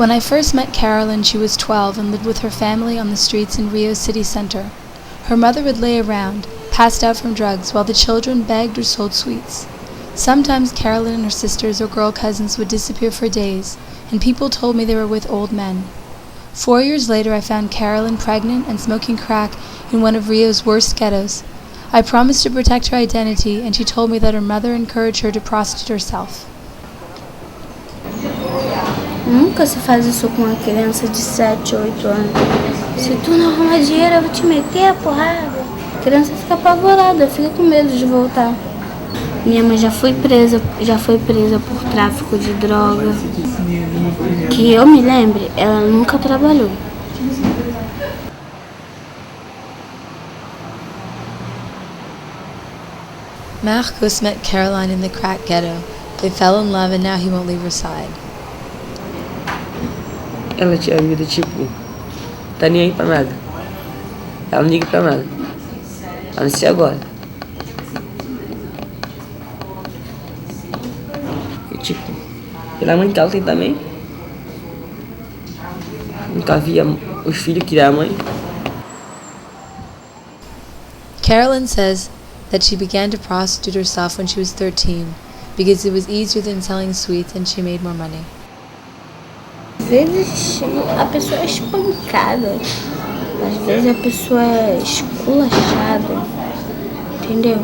When I first met Carolyn, she was 12 and lived with her family on the streets in Rio's city center. Her mother would lay around, passed out from drugs, while the children begged or sold sweets. Sometimes Carolyn and her sisters or girl cousins would disappear for days, and people told me they were with old men. 4 years later, I found Carolyn pregnant and smoking crack in one of Rio's worst ghettos. I promised to protect her identity, and she told me that her mother encouraged her to prostitute herself. Nunca se faz isso com uma criança de 7, 8 anos. Se tu não arrumar dinheiro, eu vou te meter a porrada. A criança fica apavorada, fica com medo de voltar. Minha mãe já foi presa por tráfico de droga. Que eu me lembre, ela nunca trabalhou. Marcos met Caroline in the crack ghetto. They fell in love and now he won't leave her side. Ela tinha vida tipo, tá nem aí pra nada. Ela não liga pra nada. A não ser agora. E tipo, pela mãe que ela tem também. Nunca via os filhos criar a mãe. Carolyn says that she began to prostitute herself when she was 13 because it was easier than selling sweets and she made more money. Às vezes a pessoa é espancada, às vezes a pessoa é esculachada, entendeu?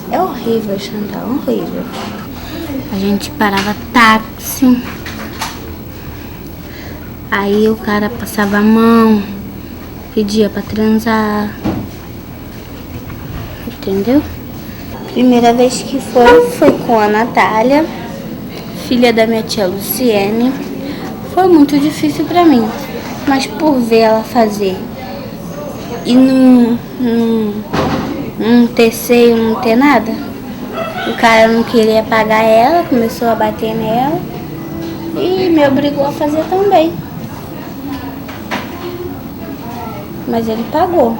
É horrível, Chantal, horrível. A gente parava táxi, aí o cara passava a mão, pedia pra transar, entendeu? Primeira vez que foi com a Natália, filha da minha tia Luciene. Foi muito difícil pra mim, mas por ver ela fazer e não ter seio, não ter nada, o cara não queria pagar ela, começou a bater nela e me obrigou a fazer também. Mas ele pagou.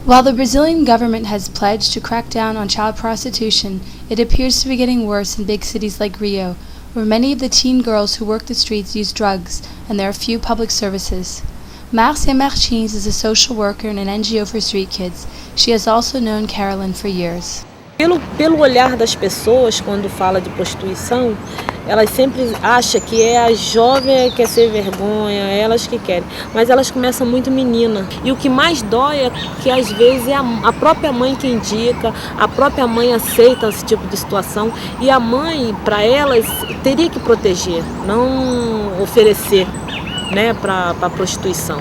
While the Brazilian government has pledged to crack down on child prostitution, it appears to be getting worse in big cities like Rio, where many of the teen girls who work the streets use drugs and there are few public services. Marcia Martins is a social worker in an NGO for street kids. She has also known Carolyn for years. Pelo olhar das pessoas, quando fala de prostituição, elas sempre acham que é a jovem que quer ser vergonha, elas que querem. Mas elas começam muito menina. E o que mais dói é que às vezes é a própria mãe que indica, a própria mãe aceita esse tipo de situação. E a mãe, para elas, teria que proteger, não oferecer, né, para a prostituição.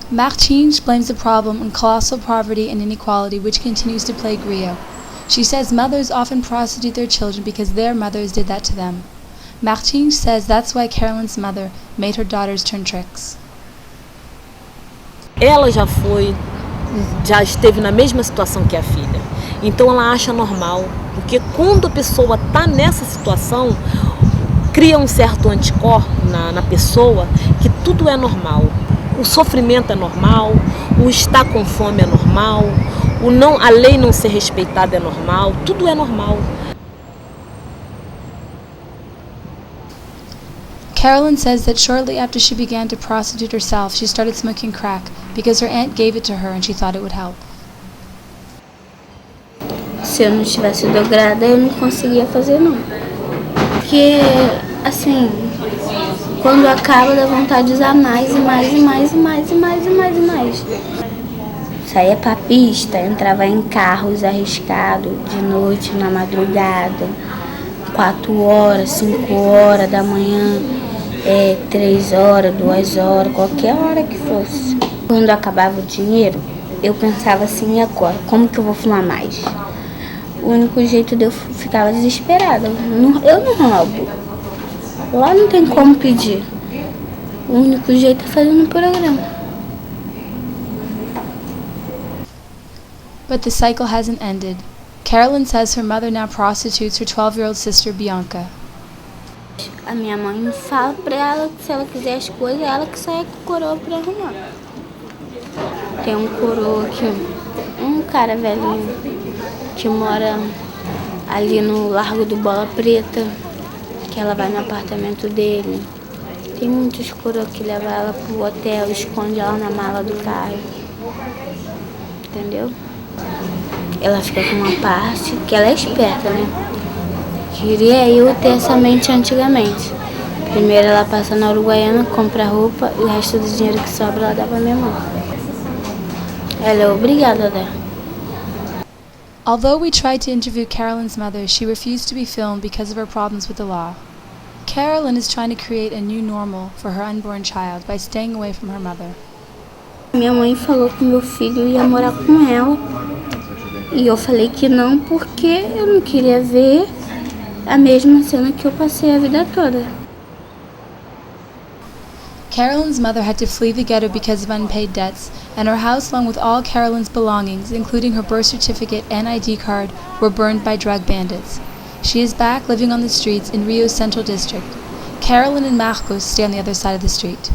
Martins blames the problem on colossal poverty and inequality which continues to plague Rio. She says mothers often prostitute their children because their mothers did that to them. Martins says that's why Carolyn's mother made her daughters turn tricks. Ela já esteve na mesma situação que a filha. Então ela acha normal, porque quando a pessoa está nessa situação, cria um certo anticorpo na pessoa que tudo é normal. O sofrimento é normal, o estar com fome é normal, a lei não ser respeitada é normal, tudo é normal. Carolyn says that shortly after she began to prostitute herself, she started smoking crack because her aunt gave it to her and she thought it would help. Se eu não tivesse drogada, eu não conseguia fazer não. Porque, assim, quando acaba dá vontade de usar mais e mais e mais e mais e mais e mais e mais. Saía pra pista, entrava em carros arriscados, de noite, na madrugada, 4 horas, 5 horas da manhã, 3 horas, 2 horas, qualquer hora que fosse. Quando acabava o dinheiro, eu pensava assim, e agora? Como que eu vou fumar mais? O único jeito de eu ficava desesperada. Eu não roubo. Lá não tem como pedir. O único jeito é fazer no programa. But the cycle hasn't ended. Carolyn says her mother now prostitutes her 12-year-old sister, Bianca. A minha mãe fala pra ela que se ela quiser as coisas, ela que sai com o coroa pra arrumar. Tem um coroa aqui, um cara velhinho. que mora ali no Largo do Bola Preta, que ela vai no apartamento dele. Tem muito escuro que leva ela pro hotel, esconde ela na mala do carro. Entendeu? Ela fica com uma parte que ela é esperta, né? Queria eu ter essa mente antigamente. Primeiro ela passa na Uruguaiana, compra roupa e o resto do dinheiro que sobra ela dá pra minha mãe. Ela é obrigada a dar. Although we tried to interview Carolyn's mother, she refused to be filmed because of her problems with the law. Carolyn is trying to create a new normal for her unborn child by staying away from her mother. Minha mãe falou que meu filho ia morar com ela. E eu falei que não porque eu não queria ver a mesma cena que eu passei a vida toda. Carolyn's mother had to flee the ghetto because of unpaid debts, and her house along with all Carolyn's belongings, including her birth certificate and ID card, were burned by drug bandits. She is back living on the streets in Rio's Central District. Carolyn and Marcos stay on the other side of the street.